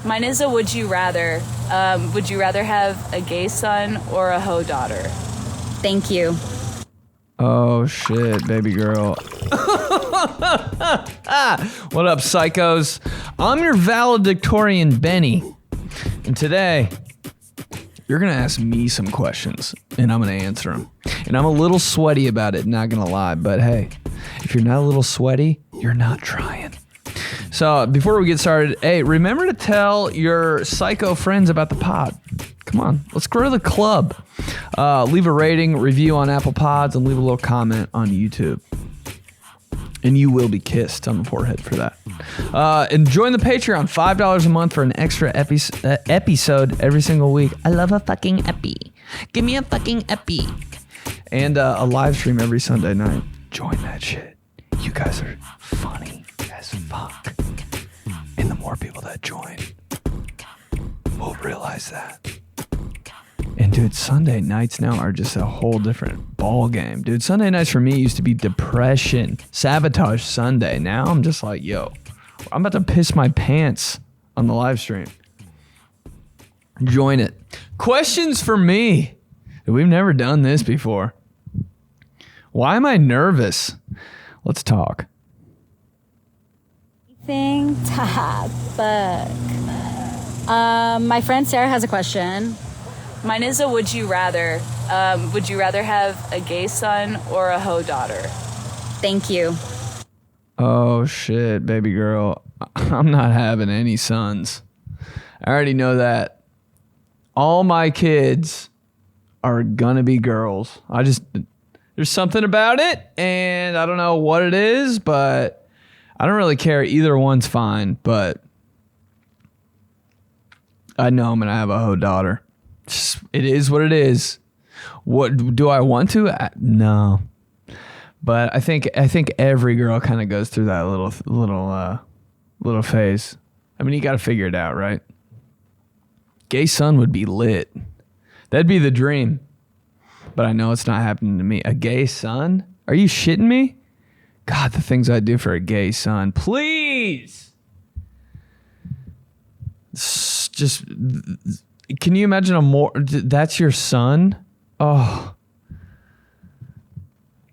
Mine is a would you rather. Would you rather have a gay son or a hoe daughter? Thank you. Oh, shit, baby girl. What up, psychos? I'm your valedictorian, Benny. And today, you're going to ask me some questions, and I'm going to answer them. And I'm a little sweaty about it, not going to lie. But hey, if you're not a little sweaty, you're not trying. So before we get started, hey, remember to tell your psycho friends about the pod. Come on, let's grow the club. Leave a rating, review on Apple Pods, and leave a little comment on YouTube. And you will be kissed on the forehead for that. And join the Patreon, $5 a month for an extra episode every single week. I love a fucking epi. Give me a fucking epi. And a live stream every Sunday night. Join that shit. You guys are funny as fuck. And the more people that join will realize that. And dude, Sunday nights now are just a whole different ball game. Dude, Sunday nights for me used to be depression, sabotage Sunday. Now I'm just like, yo, I'm about to piss my pants on the live stream. Join it. Questions for me. We've never done this before. Why am I nervous? Let's talk. My friend Sarah has a question. Mine is a would you rather. Would you rather have a gay son or a hoe daughter? Thank you. Oh shit, baby girl. I'm not having any sons. I already know that. All my kids are gonna be girls. There's something about it, and I don't know what it is, but I don't really care. Either one's fine, but I know I'm gonna have a hoe daughter. It is what it is. What do I want to? No, but I think every girl kind of goes through that little phase. I mean, you got to figure it out, right? Gay son would be lit. That'd be the dream. But I know it's not happening to me. A gay son? Are you shitting me? God, the things I'd do for a gay son. Please. Just. Can you imagine that's your son? Oh.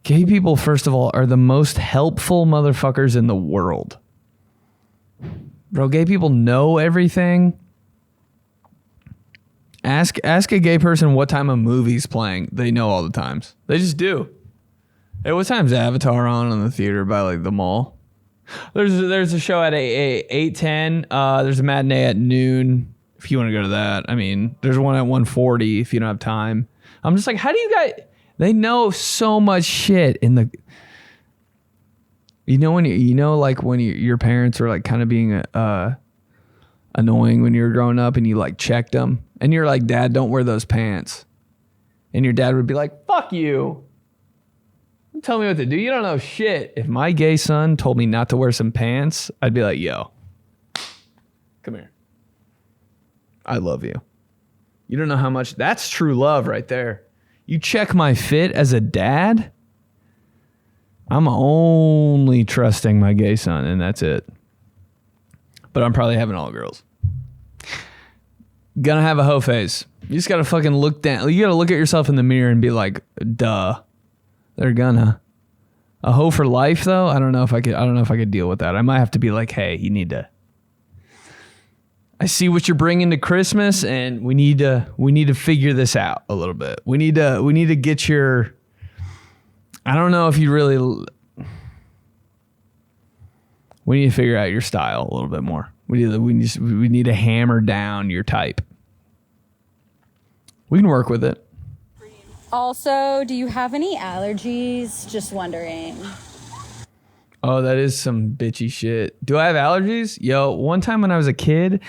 Gay people, first of all, are the most helpful motherfuckers in the world. Bro, gay people know everything. Ask a gay person what time a movie's playing. They know all the times. They just do. Hey, what time's Avatar on in the theater by like the mall? There's a show at 8:10. There's a matinee at noon. If you want to go to that, I mean, there's one at 1:40 if you don't have time. I'm just like, how do you guys? They know so much shit in the. When your parents were like kind of being annoying when you were growing up, and you like checked them, and you're like, Dad, don't wear those pants, and your dad would be like, fuck you. Tell me what to do. You don't know shit. If my gay son told me not to wear some pants, I'd be like, yo, come here. I love you. You don't know how much. That's true love right there. You check my fit as a dad. I'm only trusting my gay son, and that's it. But I'm probably having all girls. Gonna have a hoe face. You just gotta fucking look down. You gotta look at yourself in the mirror and be like, duh. They're gonna. A hoe for life, though. I don't know if I could deal with that. I might have to be like, hey, you need to. I see what you're bringing to Christmas, and we need to figure this out a little bit. We need to get your. I don't know if you really. We need to figure out your style a little bit more. We need to hammer down your type. We can work with it. Also, do you have any allergies? Just wondering. Oh, that is some bitchy shit. Do I have allergies? Yo, one time when I was a kid,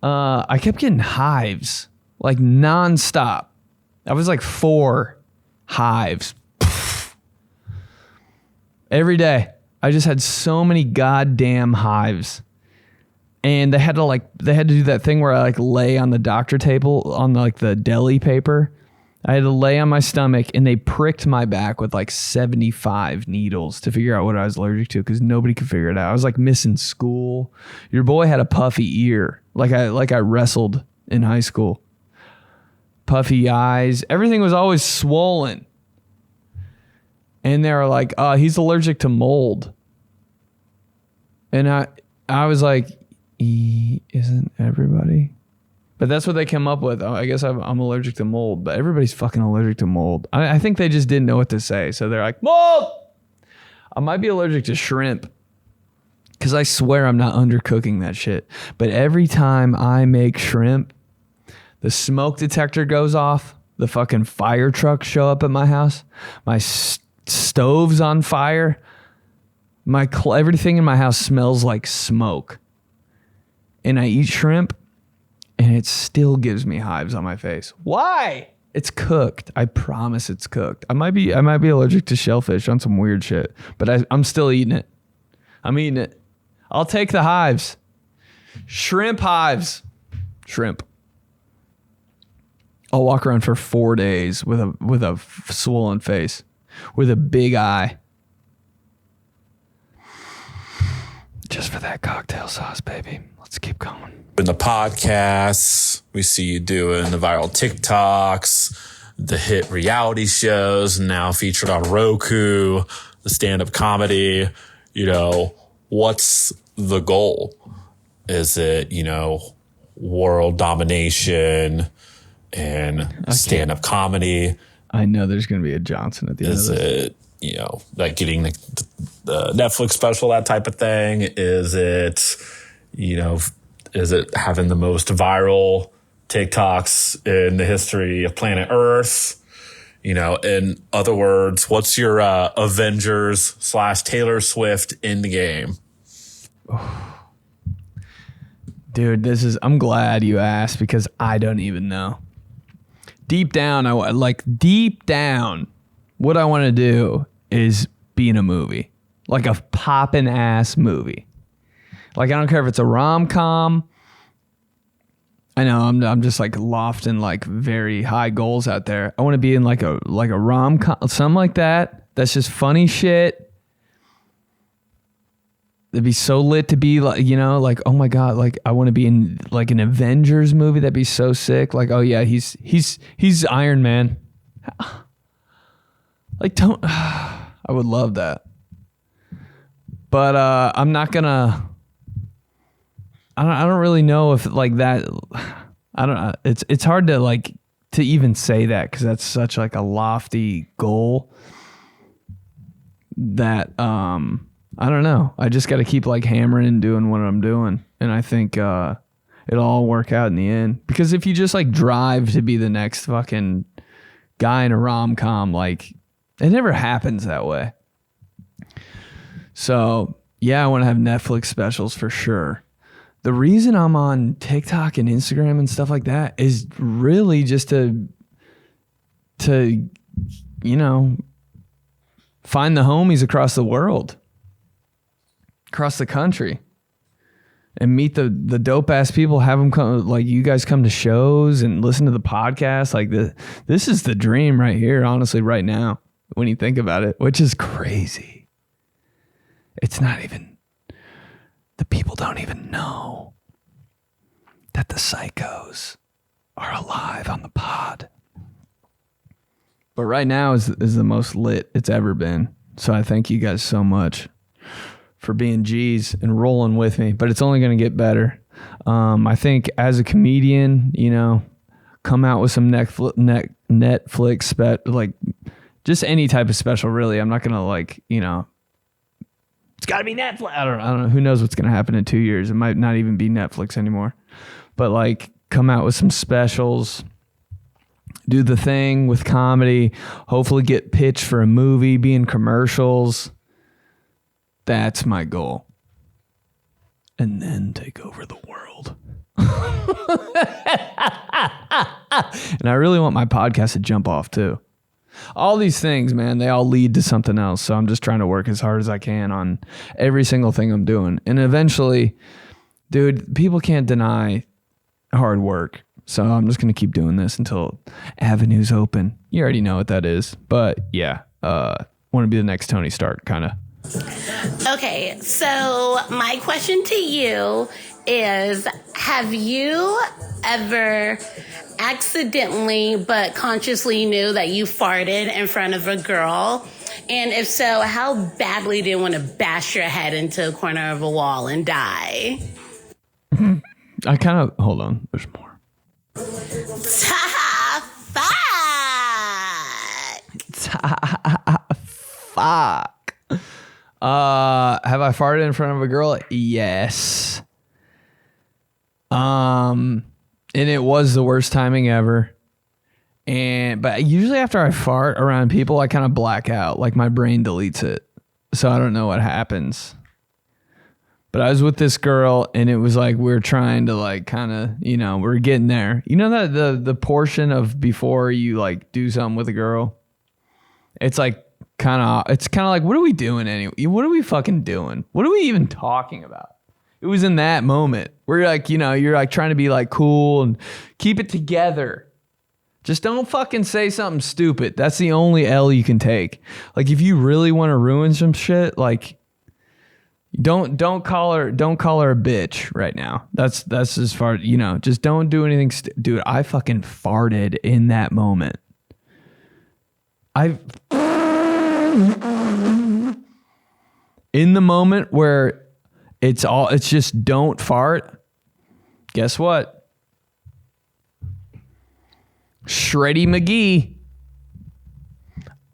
I kept getting hives, like nonstop. I was like 4 hives. Every day. I just had so many goddamn hives. And they had to do that thing where I like lay on the doctor table on like the deli paper. I had to lay on my stomach, and they pricked my back with like 75 needles to figure out what I was allergic to, because nobody could figure it out. I was like missing school. Your boy had a puffy ear. Like I wrestled in high school. Puffy eyes. Everything was always swollen. And they were like, oh, he's allergic to mold. And I was like, isn't everybody? But that's what they came up with. Oh, I guess I'm allergic to mold. But everybody's fucking allergic to mold. I think they just didn't know what to say. So they're like, mold! I might be allergic to shrimp. Because I swear I'm not undercooking that shit. But every time I make shrimp, the smoke detector goes off. The fucking fire trucks show up at my house. My stove's on fire. Everything in my house smells like smoke. And I eat shrimp, and it still gives me hives on my face. Why? It's cooked. I promise it's cooked. I might be allergic to shellfish on some weird shit, but I'm still eating it. I'm eating it. I'll take the hives. Shrimp hives. Shrimp. I'll walk around for 4 days with a swollen face, with a big eye. Just for that cocktail sauce, baby. Let's keep going. In the podcasts, we see you doing the viral TikToks, the hit reality shows, now featured on Roku, the stand-up comedy. What's the goal? Is it, world domination and stand-up comedy? I know there's going to be a Johnson at the end of this. Is it, like getting the Netflix special, that type of thing? Is it, is it having the most viral TikToks in the history of planet Earth? In other words, what's your Avengers / Taylor Swift in the game? Dude, I'm glad you asked because I don't even know. Deep down, what I want to do is be in a movie, like a poppin' ass movie. Like, I don't care if it's a rom-com. I know I'm just like lofting like very high goals out there. I want to be in like a rom-com, something like that. That's just funny shit. It'd be so lit to be like, like, oh my God, like I want to be in like an Avengers movie. That'd be so sick. Like, oh yeah, he's Iron Man. Like, I would love that. But I'm not gonna. I don't really know if like that. I don't know. It's hard to like to even say that because that's such like a lofty goal. That I don't know. I just got to keep like hammering and doing what I'm doing, and I think it'll all work out in the end. Because if you just like drive to be the next fucking guy in a rom-com, like it never happens that way. So yeah, I want to have Netflix specials for sure. The reason I'm on TikTok and Instagram and stuff like that is really just to find the homies across the world, across the country, and meet the dope ass people. Have them come, like you guys come to shows and listen to the podcast. Like this is the dream right here, honestly, right now, when you think about it, which is crazy. It's not even, the people don't even know that the psychos are alive on the pod. But right now is the most lit it's ever been. So I thank you guys so much for being G's and rolling with me. But it's only going to get better. I think as a comedian, come out with some Netflix like just any type of special. Really, I'm not going to like it's got to be Netflix. I don't know. Who knows what's going to happen in 2 years? It might not even be Netflix anymore. But like come out with some specials. Do the thing with comedy, hopefully get pitched for a movie, be in commercials. That's my goal. And then take over the world. And I really want my podcast to jump off too. All these things, man, they all lead to something else. So I'm just trying to work as hard as I can on every single thing I'm doing. And eventually, dude, people can't deny hard work. So I'm just going to keep doing this until avenues open. You already know what that is. But yeah, want to be the next Tony Stark, kind of. Okay, so my question to you is, have you ever accidentally but consciously knew that you farted in front of a girl? And if so, how badly do you want to bash your head into a corner of a wall and die? I kind of, hold on, there's more. Fuck. Have I farted in front of a girl? Yes. And it was the worst timing ever. But usually after I fart around people, I kind of black out. Like my brain deletes it. So I don't know what happens. But I was with this girl and it was like we were trying to like kind of, you know, we're getting there. You know that the portion of before you like do something with a girl? It's like kind of like, what are we doing anyway? What are we fucking doing? What are we even talking about? It was in that moment where you're like, you know, you're like trying to be like cool and keep it together. Just don't fucking say something stupid. That's the only L you can take. Like if you really want to ruin some shit, like don't call her a bitch right now. That's as far, you know, just don't do anything. Dude, I fucking farted in that moment. In the moment where it's just don't fart. Guess what? Shreddy McGee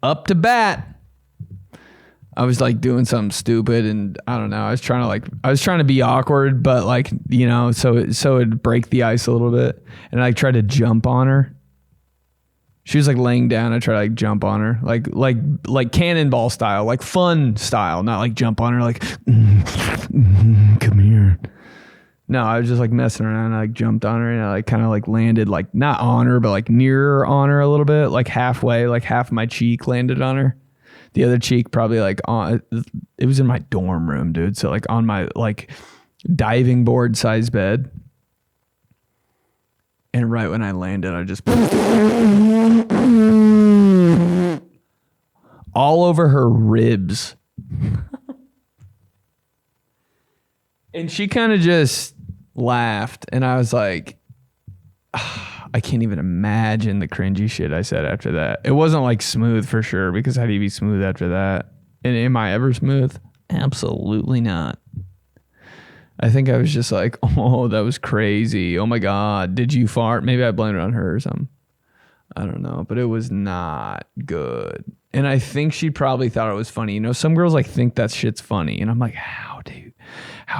up to bat. I was like doing something stupid and I don't know. I was trying to be awkward, but like, you know, so it'd break the ice a little bit. And I tried to jump on her. She was like laying down. I tried to like jump on her, like cannonball style, like fun style, not like jump on her, like come here. No, I was just like messing around. I like jumped on her and I like kind of like landed like not on her, but like nearer on her a little bit, like halfway, like half my cheek landed on her. The other cheek probably like on. It was in my dorm room, dude. So like on my like diving board size bed. And right when I landed, I just all over her ribs. And she kind of just laughed. And I was like, I can't even imagine the cringy shit I said after that. It wasn't like smooth for sure, because how do you be smooth after that? And am I ever smooth? Absolutely not. I think I was just like, oh, that was crazy. Oh my God, did you fart? Maybe I blamed it on her or something. I don't know, but it was not good. And I think she probably thought it was funny. You know, some girls like think that shit's funny. And I'm like, how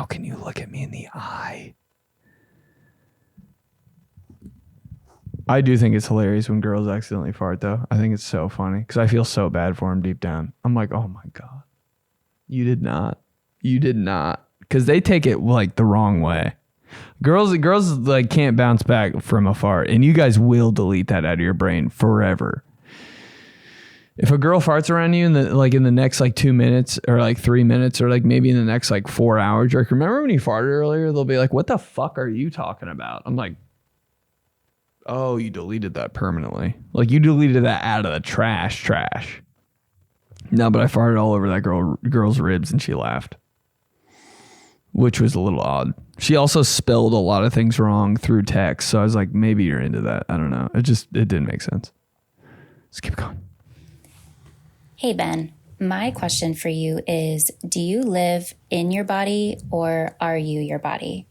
can you look at me in the eye? I do think it's hilarious when girls accidentally fart though. I think it's so funny because I feel so bad for them deep down. I'm like, oh my God, you did not. Because they take it like the wrong way. Girls like can't bounce back from a fart, and you guys will delete that out of your brain forever. If a girl farts around you in the next like 2 minutes or like 3 minutes or like maybe in the next like 4 hours, you're like, remember when you farted earlier? They'll be like, what the fuck are you talking about? I'm like, oh, you deleted that permanently. Like you deleted that out of the trash. No, but I farted all over that girl's ribs and she laughed, which was a little odd. She also spelled a lot of things wrong through text. So I was like, maybe you're into that. I don't know. It didn't make sense. Let's keep going. Hey, Ben, my question for you is, do you live in your body or are you your body?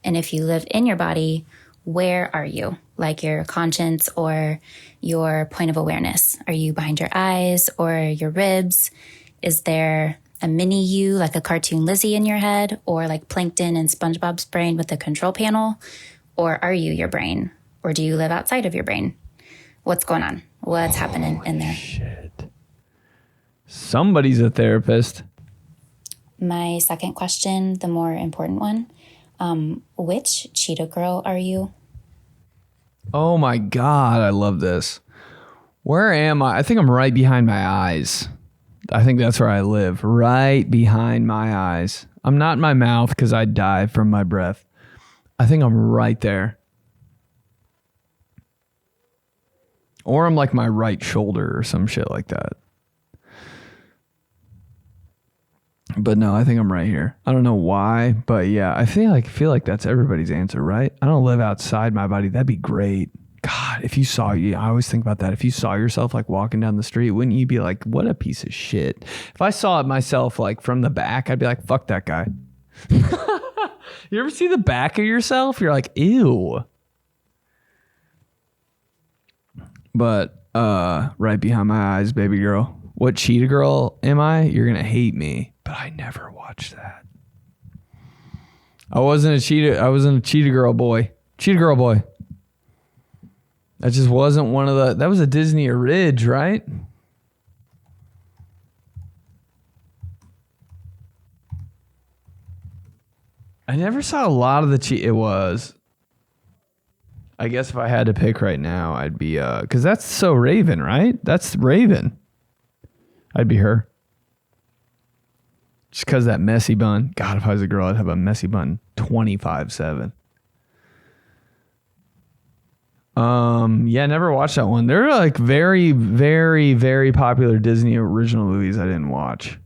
And if you live in your body, where are you? Like your conscience or your point of awareness? Are you behind your eyes or your ribs? Is there a mini you, like a cartoon Lizzie in your head, or like Plankton and SpongeBob's brain with a control panel? Or are you your brain? Or do you live outside of your brain? What's going on? What's happening in there? Shit. Somebody's a therapist. My second question, the more important one, which cheetah girl are you? Oh my God, I love this. Where am I? I think I'm right behind my eyes. I think that's where I live, right behind my eyes. I'm not in my mouth because I'd die from my breath. I think I'm right there. Or I'm like my right shoulder or some shit like that. But no, I think I'm right here. I don't know why, but yeah, I feel like that's everybody's answer, right? I don't live outside my body. That'd be great. God, if you saw you, I always think about that. If you saw yourself like walking down the street, wouldn't you be like, what a piece of shit? If I saw it myself like from the back, I'd be like, fuck that guy. You ever see the back of yourself? You're like, ew. But right behind my eyes, baby girl. What cheetah girl am I? You're gonna hate me. But I never watched that. I wasn't a cheetah girl boy. Cheetah girl boy. That just wasn't one of the... That was a Disney Ridge, right? I never saw a lot of the cheetah... It was. I guess if I had to pick right now, I'd be... Because that's So Raven, right? That's Raven. I'd be her. Just because that messy bun. God, if I was a girl, I'd have a messy bun 24/7. Yeah, never watched that one. There are like very, very, very popular Disney original movies I didn't watch.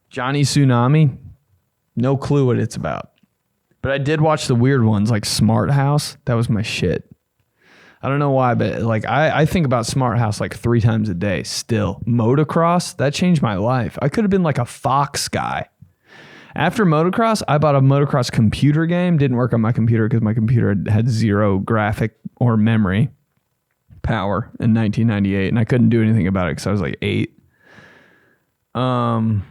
Johnny Tsunami. No clue what it's about. But I did watch the weird ones like Smart House. That was my shit. I don't know why, but like I think about Smart House like 3 times a day still. Motocross, that changed my life. I could have been like a Fox guy. After motocross, I bought a motocross computer game. Didn't work on my computer because my computer had 0 graphic or memory power in 1998, and I couldn't do anything about it because I was like 8. I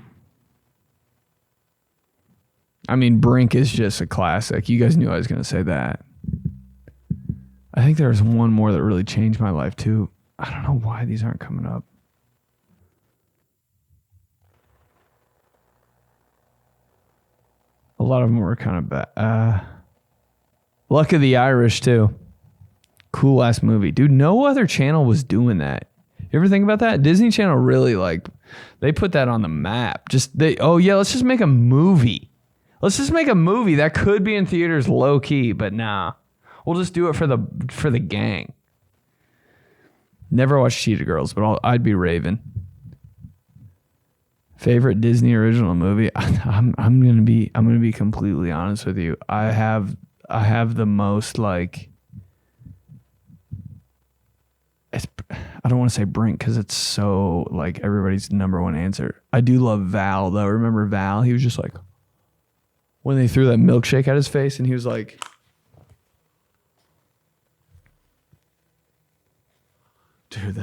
mean, Brink is just a classic. You guys knew I was going to say that. I think there was one more that really changed my life too. I don't know why these aren't coming up. A lot of them were kind of bad. Luck of the Irish too. Cool ass movie. Dude, no other channel was doing that. You ever think about that? Disney Channel really like, they put that on the map. Let's just make a movie. Let's just make a movie that could be in theaters low key, but nah. We'll just do it for the gang. Never watched Cheetah Girls, but I'd be Raven. Favorite Disney original movie? I'm gonna be completely honest with you. I have the most like. I don't want to say Brink because it's so like everybody's number one answer. I do love Val though. Remember Val? He was just like when they threw that milkshake at his face, and he was like. Dude,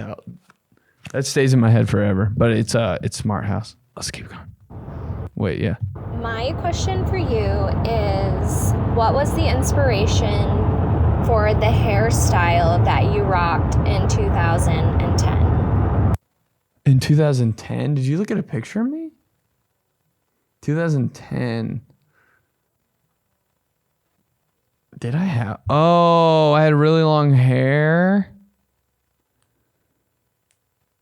that stays in my head forever. But it's Smart House. Let's keep going. Wait, yeah. My question for you is, what was the inspiration for the hairstyle that you rocked in 2010? In 2010? Did you look at a picture of me? 2010. Did I have... Oh, I had really long hair.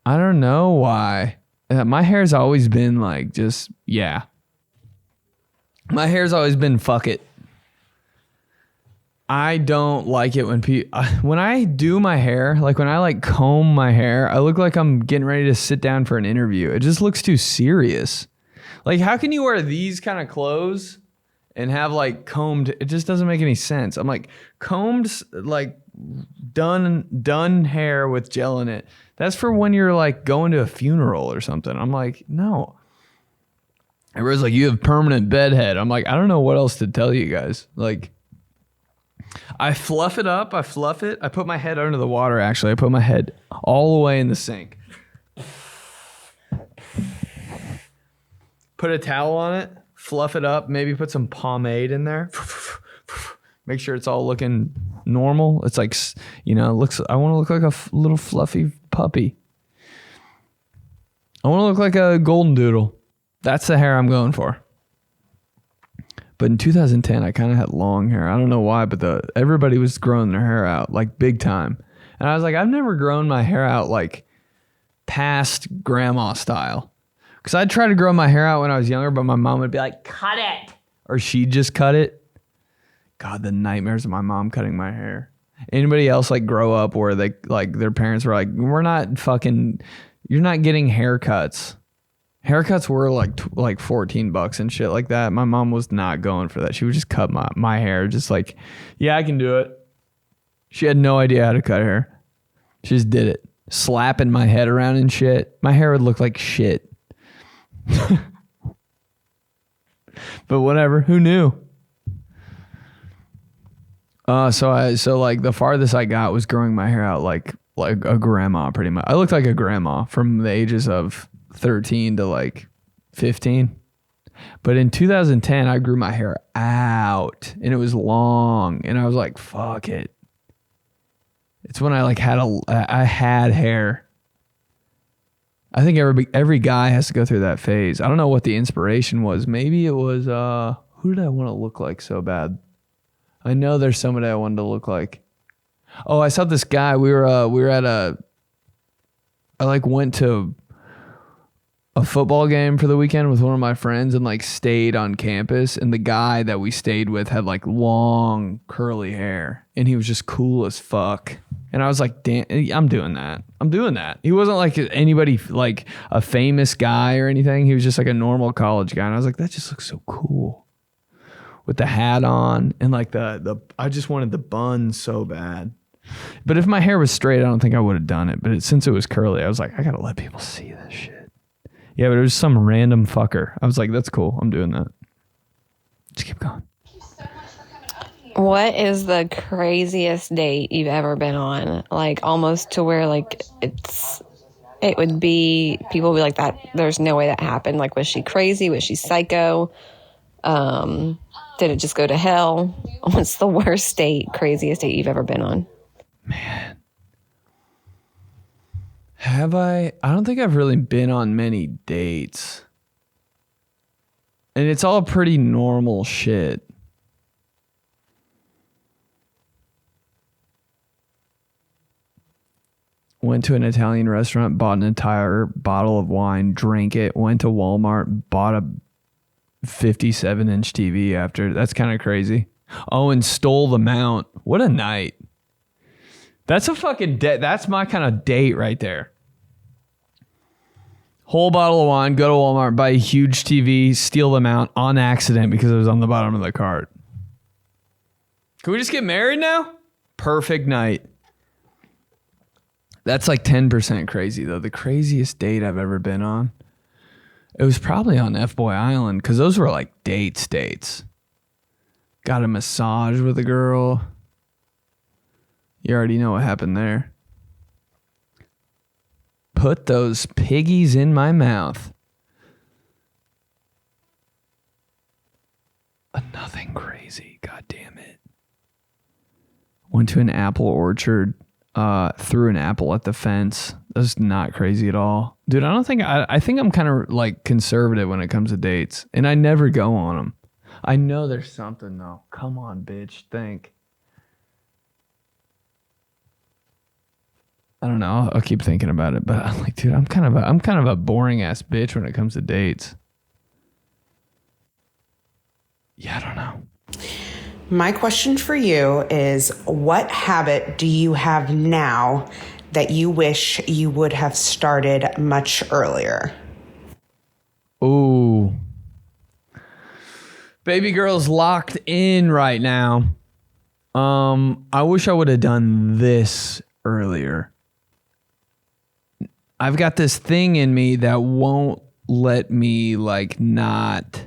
I don't know why. My hair's always been like just, yeah. My hair's always been fuck it. I don't like it when I do my hair, like when I like comb my hair, I look like I'm getting ready to sit down for an interview. It just looks too serious. Like how can you wear these kind of clothes and have like combed, it just doesn't make any sense. I'm like combed, like done hair with gel in it. That's for when you're like going to a funeral or something. I'm like, no. Everybody's like, you have permanent bedhead. I'm like, I don't know what else to tell you guys. Like, I fluff it up. I fluff it. I put my head under the water, actually. I put my head all the way in the sink. Put a towel on it. Fluff it up. Maybe put some pomade in there. Make sure it's all looking normal. It's like, I want to look like a little fluffy puppy. I want to look like a golden doodle. That's the hair I'm going for. But in 2010, I kind of had long hair. I don't know why, but everybody was growing their hair out like big time. And I was like, I've never grown my hair out like past grandma style. Because I'd try to grow my hair out when I was younger, but my mom would be like, cut it. Or she'd just cut it. God, the nightmares of my mom cutting my hair. Anybody else like grow up where they like their parents were like, we're not fucking You're not getting haircuts. Haircuts were like $14 and shit like that. My mom was not going for that. She would just cut my hair. Just like, yeah, I can do it. She had no idea how to cut hair. She just did it. Slapping my head around and shit. My hair would look like shit. But whatever. Who knew? So like the farthest I got was growing my hair out like a grandma, pretty much. I looked like a grandma from the ages of 13 to like 15. But in 2010, I grew my hair out and it was long, and I was like, fuck it. It's when I like I had hair. I think every guy has to go through that phase. I don't know what the inspiration was. Maybe it was who did I want to look like so bad? I know there's somebody I wanted to look like. Oh, I saw this guy. We were at I like went to a football game for the weekend with one of my friends and like stayed on campus, and the guy that we stayed with had like long curly hair and he was just cool as fuck. And I was like, damn, I'm doing that. He wasn't like anybody, like a famous guy or anything. He was just like a normal college guy. And I was like, that just looks so cool with the hat on and like I just wanted the bun so bad. But if my hair was straight, I don't think I would have done it. But since it was curly, I was like, I got to let people see this shit. Yeah, but it was some random fucker. I was like, that's cool. I'm doing that. Just keep going. What is the craziest date you've ever been on? Like almost to where like it would be, people would be like that. There's no way that happened. Like, was she crazy? Was she psycho? Did it just go to hell? What's the worst date, craziest date you've ever been on? Man. Have I don't think I've really been on many dates. And it's all pretty normal shit. Went to an Italian restaurant, bought an entire bottle of wine, drank it, went to Walmart, bought a 57-inch TV after. That's kind of crazy. Oh, and stole the mount. What a night. That's a fucking that's my kind of date right there. Whole bottle of wine, go to Walmart, buy a huge TV, steal the mount on accident because it was on the bottom of the cart. Can we just get married now? Perfect night. That's like 10% crazy, though. The craziest date I've ever been on, it was probably on FBOY Island, because those were like dates. Got a massage with a girl. You already know what happened there. Put those piggies in my mouth. Nothing crazy. God damn it. Went to an apple orchard. Threw an apple at the fence. That's not crazy at all. Dude, I think I'm kind of like conservative when it comes to dates, and I never go on them. I know there's something though. Come on, bitch. Think. I don't know. I'll keep thinking about it, but I'm like, dude, I'm kind of a boring ass bitch when it comes to dates. Yeah, I don't know. My question for you is, what habit do you have now that you wish you would have started much earlier? Ooh. Baby girl's locked in right now. I wish I would have done this earlier. I've got this thing in me that won't let me like not...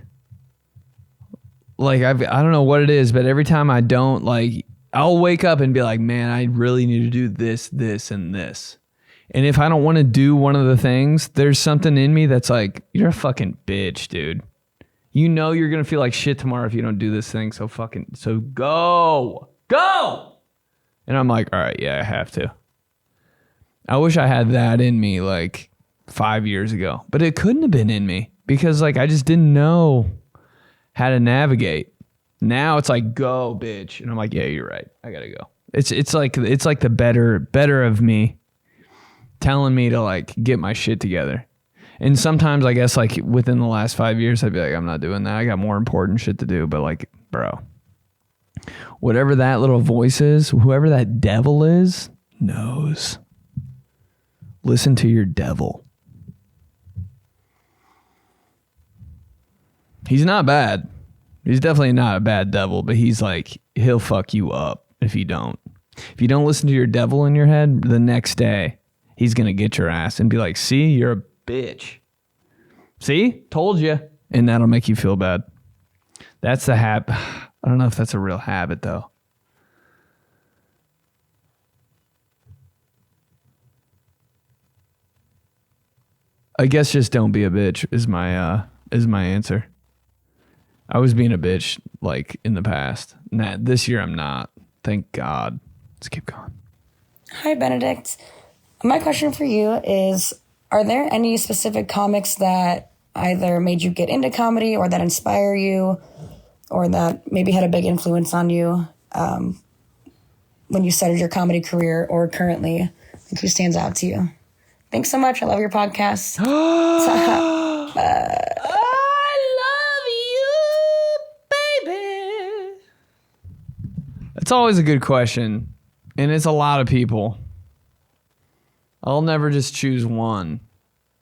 Like, I don't know what it is, but every time I don't, like, I'll wake up and be like, man, I really need to do this, this, and this. And if I don't want to do one of the things, there's something in me that's like, you're a fucking bitch, dude. You know you're going to feel like shit tomorrow if you don't do this thing, so go. And I'm like, all right, yeah, I have to. I wish I had that in me like 5 years ago, but it couldn't have been in me because like I just didn't know how to navigate. Now it's like, go, bitch. And I'm like, yeah, you're right. I gotta go. It's like the better of me telling me to like get my shit together. And sometimes I guess like within the last 5 years, I'd be like, I'm not doing that. I got more important shit to do. But like, bro, whatever that little voice is, whoever that devil is, knows. Listen to your devil. He's not bad. He's definitely not a bad devil, but he's like, he'll fuck you up if you don't. If you don't listen to your devil in your head, the next day, he's going to get your ass and be like, see, you're a bitch. See? Told you. And that'll make you feel bad. That's the habit. I don't know if that's a real habit, though. I guess just don't be a bitch is my answer. I was being a bitch like in the past. Nah, this year I'm not. Thank God. Let's keep going. Hi, Benedict. My question for you is, are there any specific comics that either made you get into comedy or that inspire you or that maybe had a big influence on you when you started your comedy career or currently? Like, who stands out to you? Thanks so much. I love your podcast. It's always a good question, and it's a lot of people. I'll never just choose one.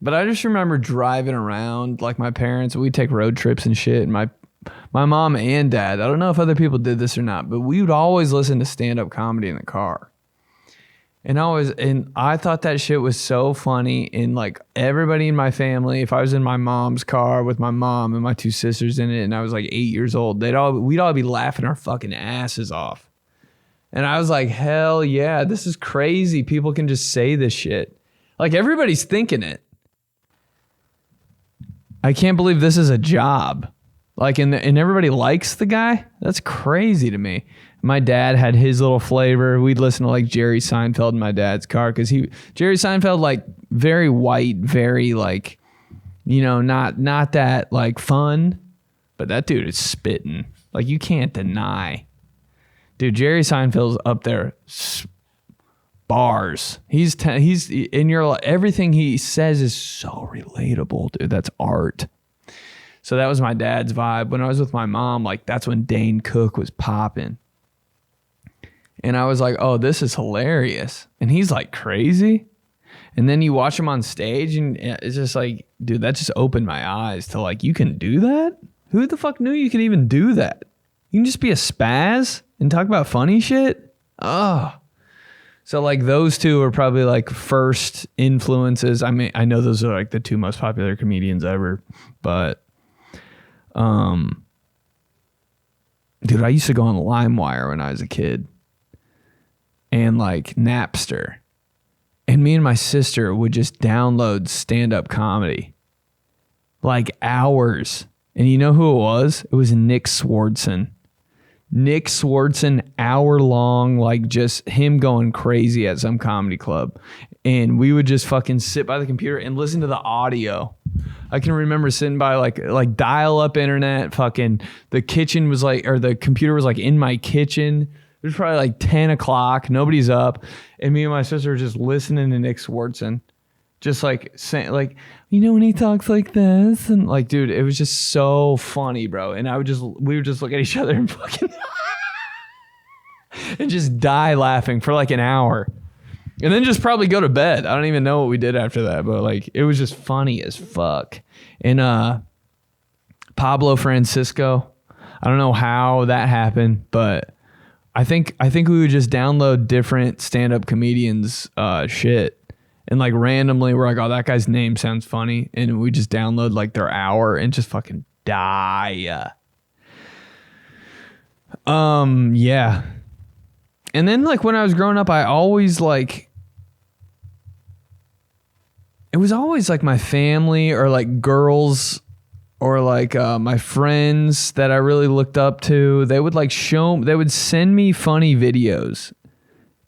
But I just remember driving around, like my parents, we'd take road trips and shit, and my mom and dad, I don't know if other people did this or not, but we would always listen to stand-up comedy in the car. And I thought that shit was so funny, and like everybody in my family, if I was in my mom's car with my mom and my two sisters in it, and I was like 8 years old, we'd all be laughing our fucking asses off. And I was like, hell yeah, this is crazy. People can just say this shit. Like everybody's thinking it. I can't believe this is a job. Like, and everybody likes the guy? That's crazy to me. My dad had his little flavor. We'd listen to like Jerry Seinfeld in my dad's car because Jerry Seinfeld, like very white, very like, you know, not that like fun, but that dude is spitting. Like you can't deny. Dude, Jerry Seinfeld's up there. Bars. He's in your, everything he says is so relatable, dude. That's art. So that was my dad's vibe. When I was with my mom, like that's when Dane Cook was popping. And I was like, oh, this is hilarious. And he's like crazy. And then you watch him on stage and it's just like, dude, that just opened my eyes to like, you can do that? Who the fuck knew you could even do that? You can just be a spaz and talk about funny shit? Oh. So like those two are probably like first influences. I mean, I know those are like the two most popular comedians ever, but dude, I used to go on LimeWire when I was a kid and like Napster. And me and my sister would just download stand-up comedy. Like hours. And you know who it was? It was Nick Swardson. Nick Swardson, hour long, like just him going crazy at some comedy club. And we would just fucking sit by the computer and listen to the audio. I can remember sitting by like dial up internet, fucking the kitchen was like, or the computer was like in my kitchen. It was probably like 10 o'clock. Nobody's up. And me and my sister were just listening to Nick Swardson. Just like saying like, you know, when he talks like this and like, dude, it was just so funny, bro. And we would just look at each other and fucking and just die laughing for like an hour. And then just probably go to bed. I don't even know what we did after that, but like, it was just funny as fuck. And Pablo Francisco, I don't know how that happened, but I think we would just download different stand-up comedians shit. And like randomly we're like, oh, that guy's name sounds funny. And we just download like their hour and just fucking die. Yeah. And then like when I was growing up, I always like, it was always like my family or like girls or like my friends that I really looked up to. They would like they would send me funny videos.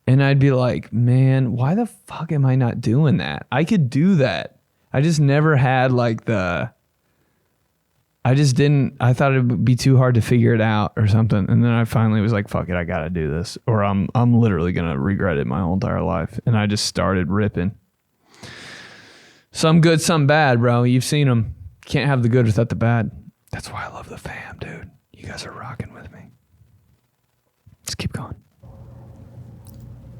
And I'd be like, man, why the fuck am I not doing that? I could do that. I just never had like I thought it would be too hard to figure it out or something. And then I finally was like, fuck it, I gotta do this. Or I'm literally gonna regret it my whole entire life. And I just started ripping. Some good, some bad, bro. You've seen them. Can't have the good without the bad. That's why I love the fam, dude. You guys are rocking with me. Let's keep going.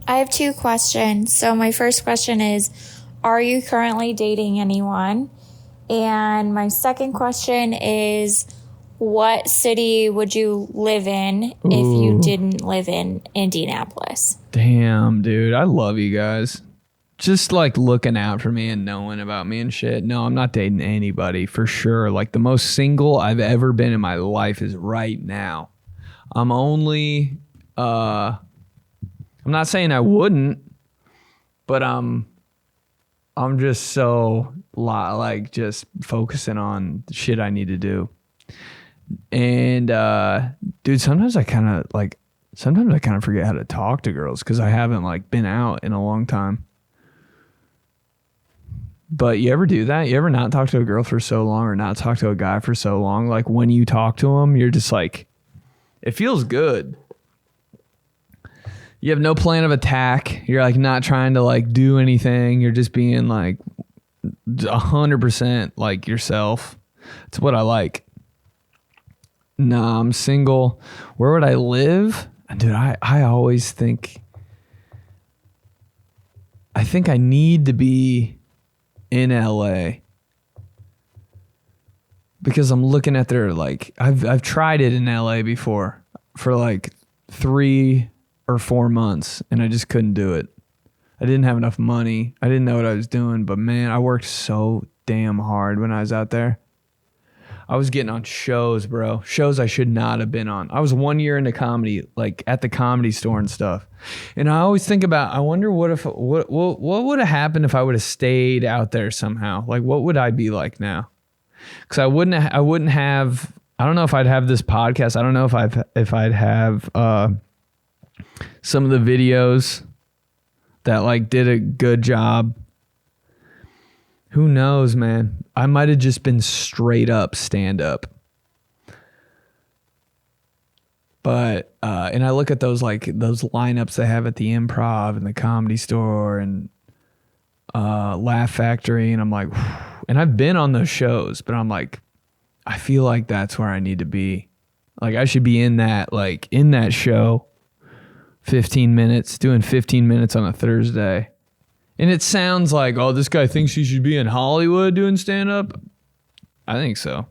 I have two questions. So my first question is, are you currently dating anyone? And my second question is, what city would you live in if you didn't live in Indianapolis? Damn, dude. I love you guys. Just like looking out for me and knowing about me and shit. No, I'm not dating anybody for sure. Like the most single I've ever been in my life is right now. I'm only, I'm not saying I wouldn't, but I'm just so like just focusing on the shit I need to do. And dude, sometimes I kind of forget how to talk to girls because I haven't like been out in a long time. But you ever do that? You ever not talk to a girl for so long or not talk to a guy for so long? Like when you talk to them, you're just like, it feels good. You have no plan of attack. You're like not trying to like do anything. You're just being like 100% like yourself. It's what I like. Nah, I'm single. Where would I live? Dude, I always think, I think I need to be in LA because I'm looking at their like I've tried it in LA before for like 3 or 4 months and I just couldn't do it. I didn't have enough money. I didn't know what I was doing, but man, I worked so damn hard when I was out there. I was getting on shows, bro. Shows I should not have been on. I was 1 year into comedy, like at the Comedy Store and stuff. And I always think about, I wonder what would have happened if I would have stayed out there somehow? Like, what would I be like now? Because I wouldn't have. I don't know if I'd have this podcast. I don't know if I'd have some of the videos that like did a good job. Who knows, man? I might have just been straight up stand up. But and I look at those lineups they have at the Improv and the Comedy Store and Laugh Factory, and I'm like, and I've been on those shows, but I'm like, I feel like that's where I need to be. Like I should be in that show, 15 minutes, doing 15 minutes on a Thursday. And it sounds like, oh, this guy thinks he should be in Hollywood doing stand-up. I think so.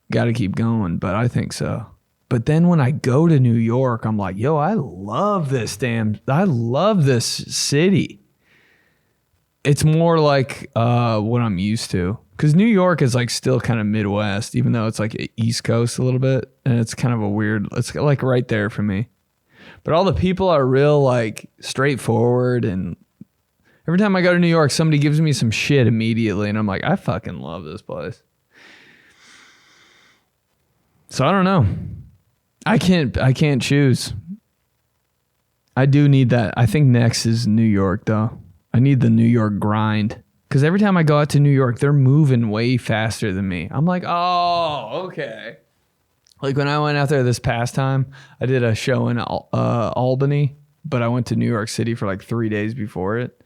Got to keep going, but I think so. But then when I go to New York, I'm like, yo, I love this city. It's more like what I'm used to. Because New York is like still kind of Midwest, even though it's like East Coast a little bit. And it's kind of it's like right there for me. But all the people are real like straightforward, and every time I go to New York, somebody gives me some shit immediately, and I'm like, I fucking love this place. So I don't know. I can't choose. I do need that. I think next is New York though. I need the New York grind. Because every time I go out to New York, they're moving way faster than me. I'm like, oh, okay. Like when I went out there this past time, I did a show in Albany, but I went to New York City for like 3 days before it.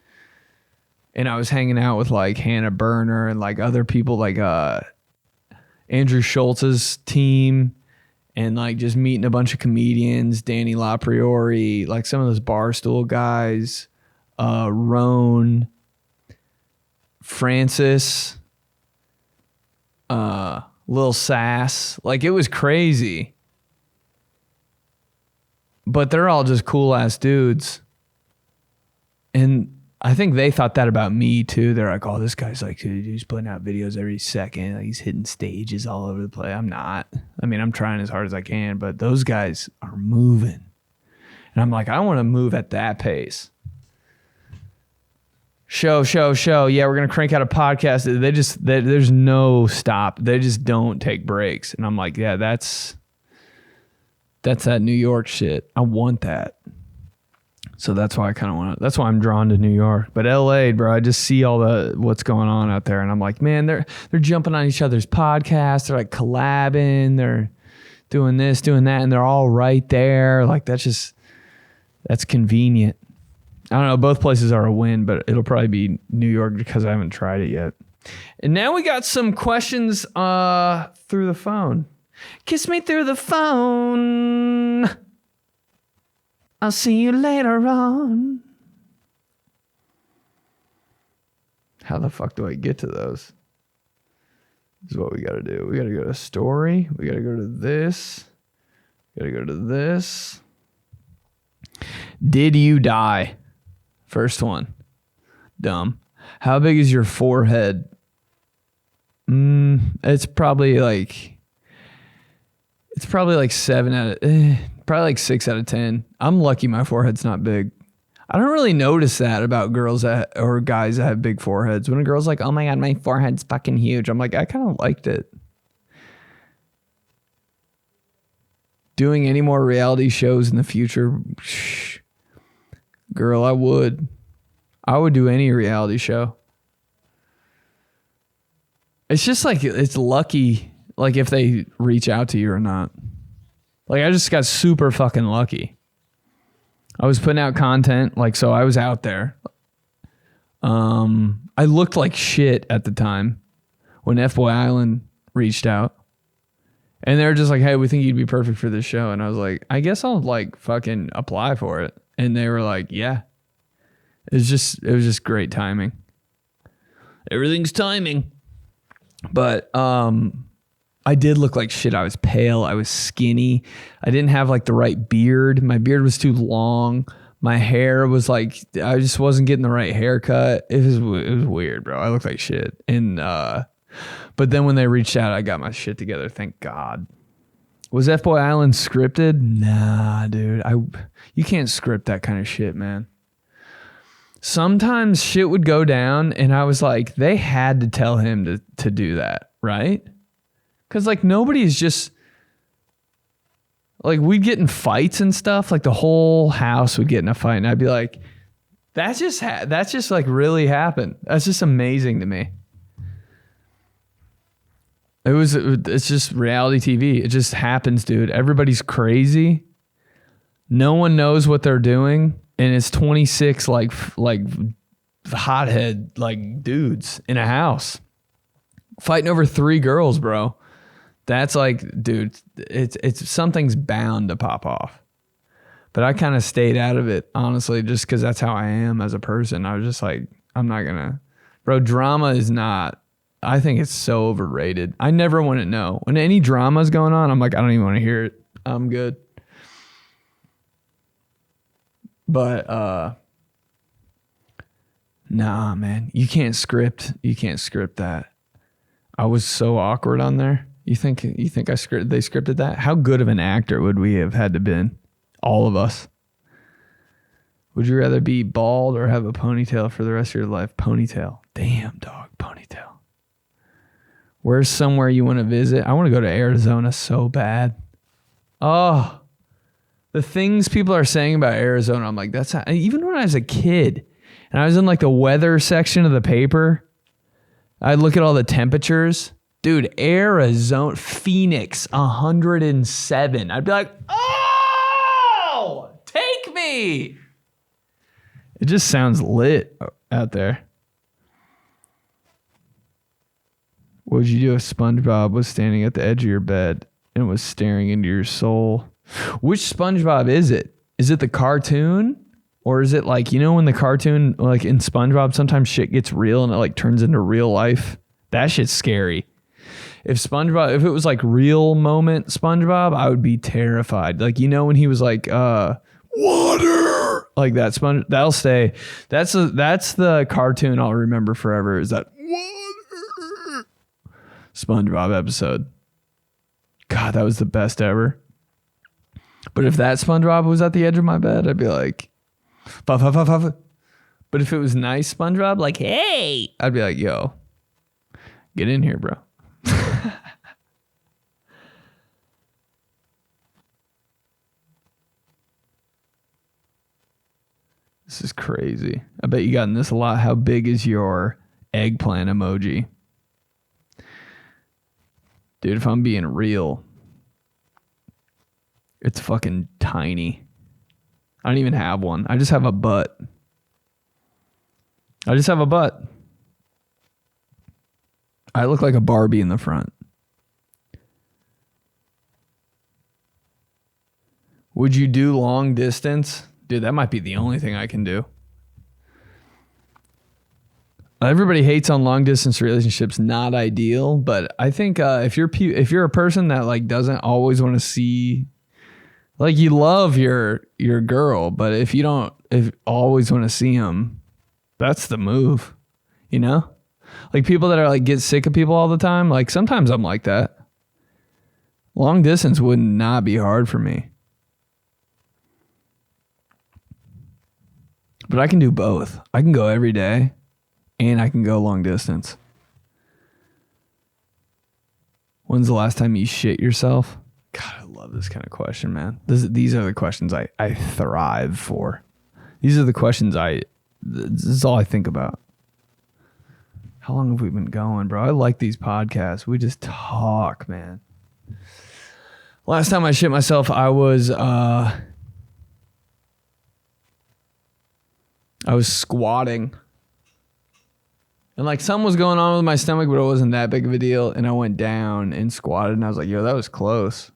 And I was hanging out with like Hannah Berner and like other people like Andrew Schultz's team and like just meeting a bunch of comedians, Danny LaPriori, like some of those Barstool guys, Roan, Francis, Lil Sass. Like it was crazy. But they're all just cool ass dudes. And I think they thought that about me too. They're like, oh, this guy's like, he's putting out videos every second. Like, he's hitting stages all over the place. I'm not. I mean, I'm trying as hard as I can, but those guys are moving. And I'm like, I want to move at that pace. Show. Yeah, we're going to crank out a podcast. There's no stop. They just don't take breaks. And I'm like, yeah, that's that New York shit. I want that. So that's why that's why I'm drawn to New York. But LA, bro, I just see all what's going on out there. And I'm like, man, they're jumping on each other's podcasts. They're like collabing. They're doing this, doing that. And they're all right there. Like that's convenient. I don't know. Both places are a win, but it'll probably be New York because I haven't tried it yet. And now we got some questions through the phone. Kiss me through the phone. I'll see you later on. How the fuck do I get to those? This is what we got to do. We got to go to story. We got to go to this. Got to go to this. Did you die? First one. Dumb. How big is your forehead? It's probably like 7 out of probably like 6 out of 10. I'm lucky my forehead's not big. I don't really notice that about girls or guys that have big foreheads. When a girl's like, oh my God, my forehead's fucking huge, I'm like, I kind of liked it. Doing any more reality shows in the future? Shh. Girl, I would do any reality show. It's just like, it's lucky, like if they reach out to you or not. Like I just got super fucking lucky. I was putting out content, like, so I was out there. I looked like shit at the time when FBOY Island reached out. And they were just like, hey, we think you'd be perfect for this show. And I was like, I guess I'll like fucking apply for it. And they were like, yeah. It was just great timing. Everything's timing. But I did look like shit. I was pale. I was skinny. I didn't have like the right beard. My beard was too long. My hair was like, I just wasn't getting the right haircut. It was weird, bro. I looked like shit. And but then when they reached out, I got my shit together. Thank God. Was FBOY Island scripted? Nah, dude. You can't script that kind of shit, man. Sometimes shit would go down and I was like, they had to tell him to do that, right? Because like nobody's just like, we'd get in fights and stuff. Like the whole house would get in a fight and I'd be like, that's just like really happened. That's just amazing to me. It's just reality TV. It just happens, dude. Everybody's crazy. No one knows what they're doing. And it's 26 like hothead like dudes in a house fighting over 3 girls, bro. That's like, dude, it's something's bound to pop off. But I kind of stayed out of it, honestly, just because that's how I am as a person. I was just like, I'm not gonna, bro. Drama is not. I think it's so overrated. I never want to know when any drama's going on. I'm like, I don't even want to hear it. I'm good. But nah, man, you can't script that. I was so awkward on there. You think they scripted that? How good of an actor would we have had to been? All of us. Would you rather be bald or have a ponytail for the rest of your life? Ponytail. Damn, dog, ponytail. Where's somewhere you want to visit? I want to go to Arizona so bad. Oh, the things people are saying about Arizona, I'm like, that's how, even when I was a kid and I was in like the weather section of the paper, I'd look at all the temperatures. Dude, Arizona, Phoenix, 107. I'd be like, oh, take me. It just sounds lit out there. What would you do if SpongeBob was standing at the edge of your bed and was staring into your soul? Which SpongeBob is it? Is it the cartoon? Or is it like, you know, when the cartoon, like in SpongeBob, sometimes shit gets real and it like turns into real life? That shit's scary. If it was like real moment SpongeBob, I would be terrified. Like, you know, when he was like, water, like that sponge, that'll stay. That's the cartoon I'll remember forever, is that water SpongeBob episode. God, that was the best ever. But if that SpongeBob was at the edge of my bed, I'd be like, fuff, fuff, fuff, fuff. But if it was nice SpongeBob, like, hey, I'd be like, yo, get in here, bro. This is crazy. I bet you gotten this a lot. How big is your eggplant emoji? Dude, if I'm being real, it's fucking tiny. I don't even have one. I just have a butt. I look like a Barbie in the front. Would you do long distance? Dude, that might be the only thing I can do. everybody hates on long distance relationships. Not ideal, but I think if you're a person that like doesn't always want to see, like you love your girl, but if you always want to see them, that's the move. You know, like people that are like get sick of people all the time. Like sometimes I'm like that. Long distance would not be hard for me. But I can do both. I can go every day and I can go long distance. When's the last time you shit yourself? God, I love this kind of question, man. These are the questions I thrive for. These are the questions this is all I think about. How long have we been going, bro? I like these podcasts. We just talk, man. Last time I shit myself, I was squatting. And like something was going on with my stomach, but it wasn't that big of a deal. And I went down and squatted and I was like, yo, that was close.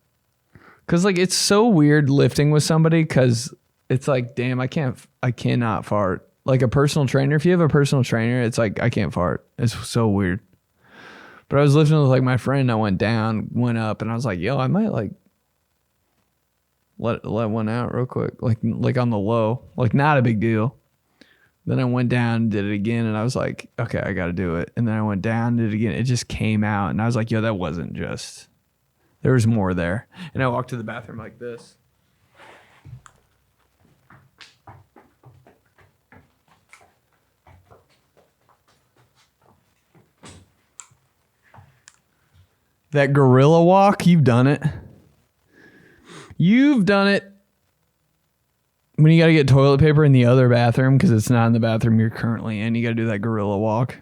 Cause like it's so weird lifting with somebody because it's like, damn, I cannot fart. Like a personal trainer, if you have a personal trainer, it's like I can't fart. It's so weird. But I was lifting with like my friend. I went down, went up, and I was like, yo, I might like let one out real quick. Like on the low. Like not a big deal. Then I went down, did it again, and I was like, okay, I got to do it. And then I went down, did it again. It just came out, and I was like, yo, that wasn't just. There was more there. And I walked to the bathroom like this. That gorilla walk, you've done it. You've done it. When you got to get toilet paper in the other bathroom because it's not in the bathroom you're currently in, you got to do that gorilla walk.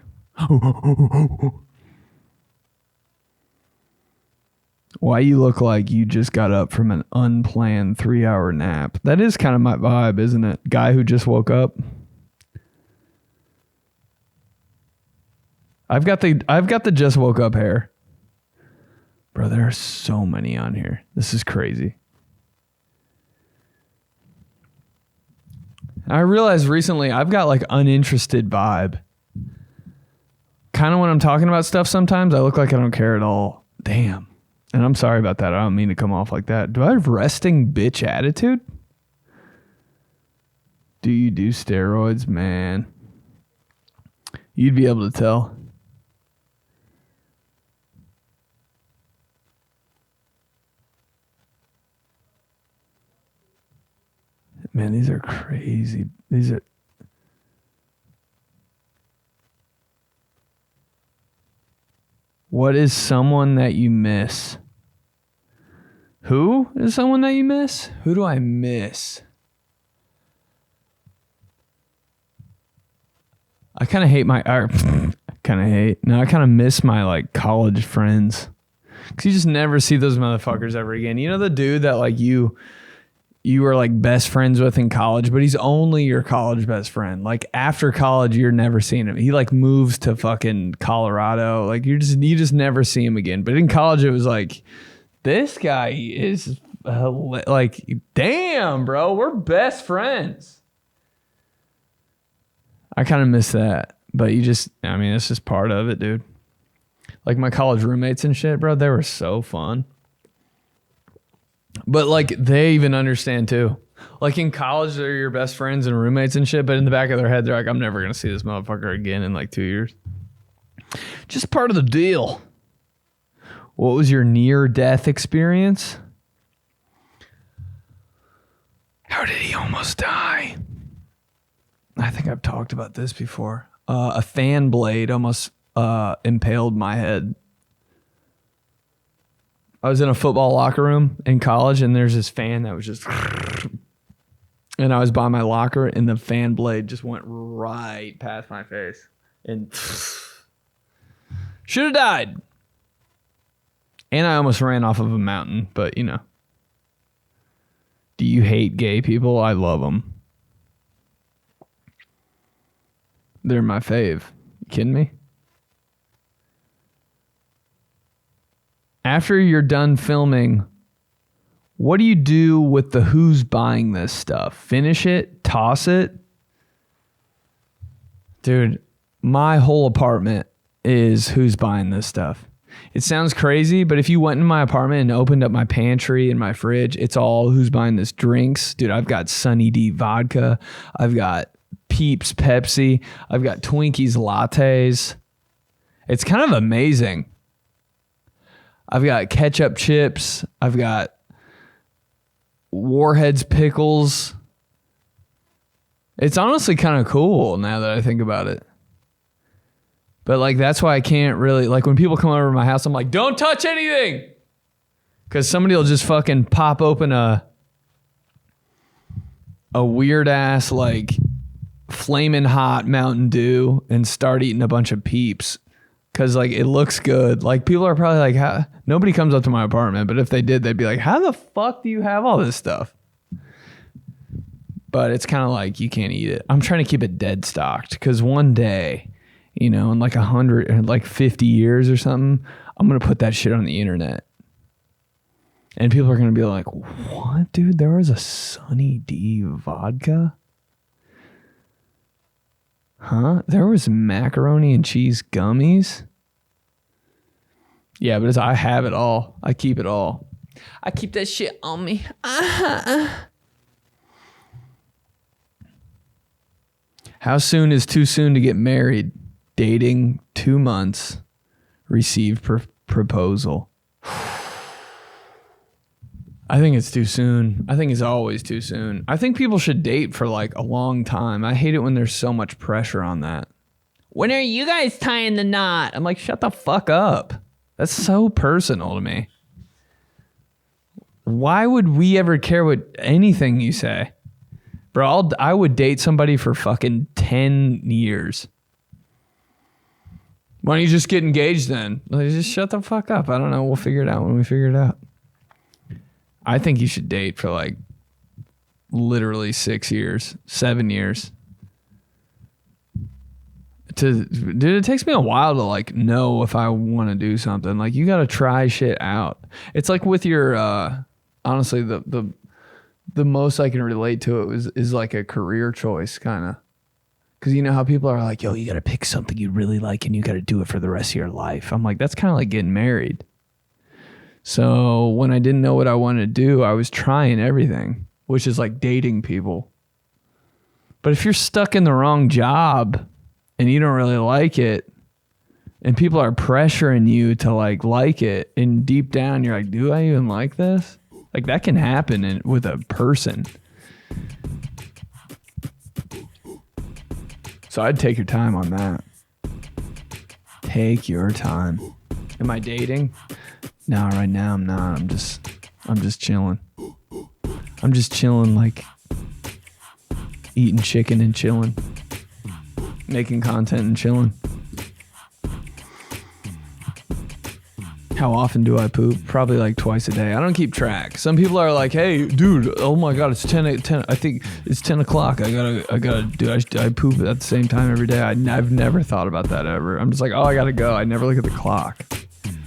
Why you look like you just got up from an unplanned 3-hour nap. That is kind of my vibe, isn't it? Guy who just woke up. I've got the just woke up hair. Bro, there are so many on here. This is crazy. I realized recently I've got like uninterested vibe. Kind of when I'm talking about stuff sometimes, I look like I don't care at all. Damn. And I'm sorry about that. I don't mean to come off like that. Do I have resting bitch attitude? Do you do steroids? Man. You'd be able to tell. Man, these are crazy. These are... What is someone that you miss? Who is someone that you miss? Who do I miss? I kind of hate I kind of miss my like college friends. Because you just never see those motherfuckers ever again. You know the dude that like you were like best friends with in college, but he's only your college best friend. Like after college, you're never seeing him. He like moves to fucking Colorado. Like you just never see him again. But in college, it was like, this guy is like, damn, bro, we're best friends. I kind of miss that, but it's just part of it, dude. Like my college roommates and shit, bro, they were so fun. But like they even understand too. Like in college, they're your best friends and roommates and shit. But in the back of their head, they're like, I'm never going to see this motherfucker again in like 2 years. Just part of the deal. What was your near-death experience? How did he almost die? I think I've talked about this before. A fan blade almost impaled my head. I was in a football locker room in college, and there's this fan that was just... And I was by my locker, and the fan blade just went right past my face. And... Should have died. And I almost ran off of a mountain, but, you know. Do you hate gay people? I love them. They're my fave. You kidding me? After you're done filming, what do you do with the who's buying this stuff? Finish it? Toss it? Dude, my whole apartment is who's buying this stuff. It sounds crazy, but if you went in my apartment and opened up my pantry and my fridge, it's all who's buying this drinks. Dude, I've got Sunny D vodka. I've got Peeps Pepsi. I've got Twinkies lattes. It's kind of amazing. I've got ketchup chips. I've got Warheads pickles. It's honestly kind of cool now that I think about it. But like, that's why I can't really, like when people come over to my house, I'm like, don't touch anything. Because somebody will just fucking pop open a weird ass like flaming hot Mountain Dew and start eating a bunch of Peeps. Because like it looks good. Like people are probably like, how? Nobody comes up to my apartment, but if they did, they'd be like, how the fuck do you have all this stuff? But it's kind of like you can't eat it. I'm trying to keep it dead stocked because one day, you know, in like 100, like 50 years or something, I'm going to put that shit on the internet. And people are going to be like, what, dude? There was a Sunny D vodka? Huh? There was macaroni and cheese gummies? Yeah, but I have it all. I keep it all. I keep that shit on me. How soon is too soon to get married? Dating 2 months. Received proposal. I think it's too soon. I think it's always too soon. I think people should date for like a long time. I hate it when there's so much pressure on that. When are you guys tying the knot? I'm like, shut the fuck up. That's so personal to me. Why would we ever care what anything you say? Bro, I would date somebody for fucking 10 years. Why don't you just get engaged then? Like, just shut the fuck up. I don't know. We'll figure it out when we figure it out. I think you should date for like literally 6 years, 7 years. Dude, it takes me a while to like know if I want to do something. Like you got to try shit out. It's like with your, honestly, the most I can relate to it is like a career choice kind of. Because you know how people are like, yo, you got to pick something you really like and you got to do it for the rest of your life. I'm like, that's kind of like getting married. So when I didn't know what I wanted to do, I was trying everything, which is like dating people. But if you're stuck in the wrong job and you don't really like it and people are pressuring you to like it, and deep down you're like, do I even like this? Like that can happen with a person. So I'd take your time on that. Take your time. Am I dating? No, right now I'm not. I'm just chilling. I'm just chilling, like eating chicken and chilling. Making content and chilling. How often do I poop? Probably like twice a day. I don't keep track. Some people are like, "Hey, dude, oh my god, it's 10. I think it's 10 o'clock. I gotta do. I poop at the same time every day." I've never thought about that ever. I'm just like, "Oh, I gotta go." I never look at the clock.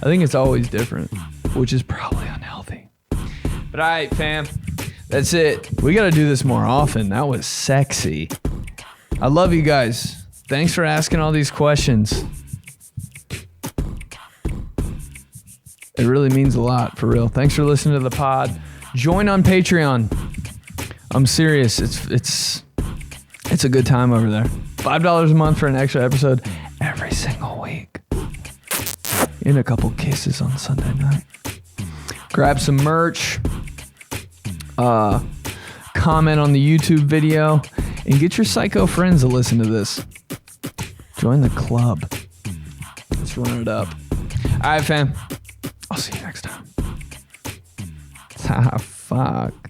I think it's always different, which is probably unhealthy. But all right, fam, that's it. We gotta do this more often. That was sexy. I love you guys. Thanks for asking all these questions. It really means a lot, for real. Thanks for listening to the pod. Join on Patreon. I'm serious. It's a good time over there. $5 a month for an extra episode every single week. In a couple cases on Sunday night. Grab some merch. Comment on the YouTube video. And get your psycho friends to listen to this. Join the club. Let's run it up. All right, fam. I'll see you next time. Ah, fuck.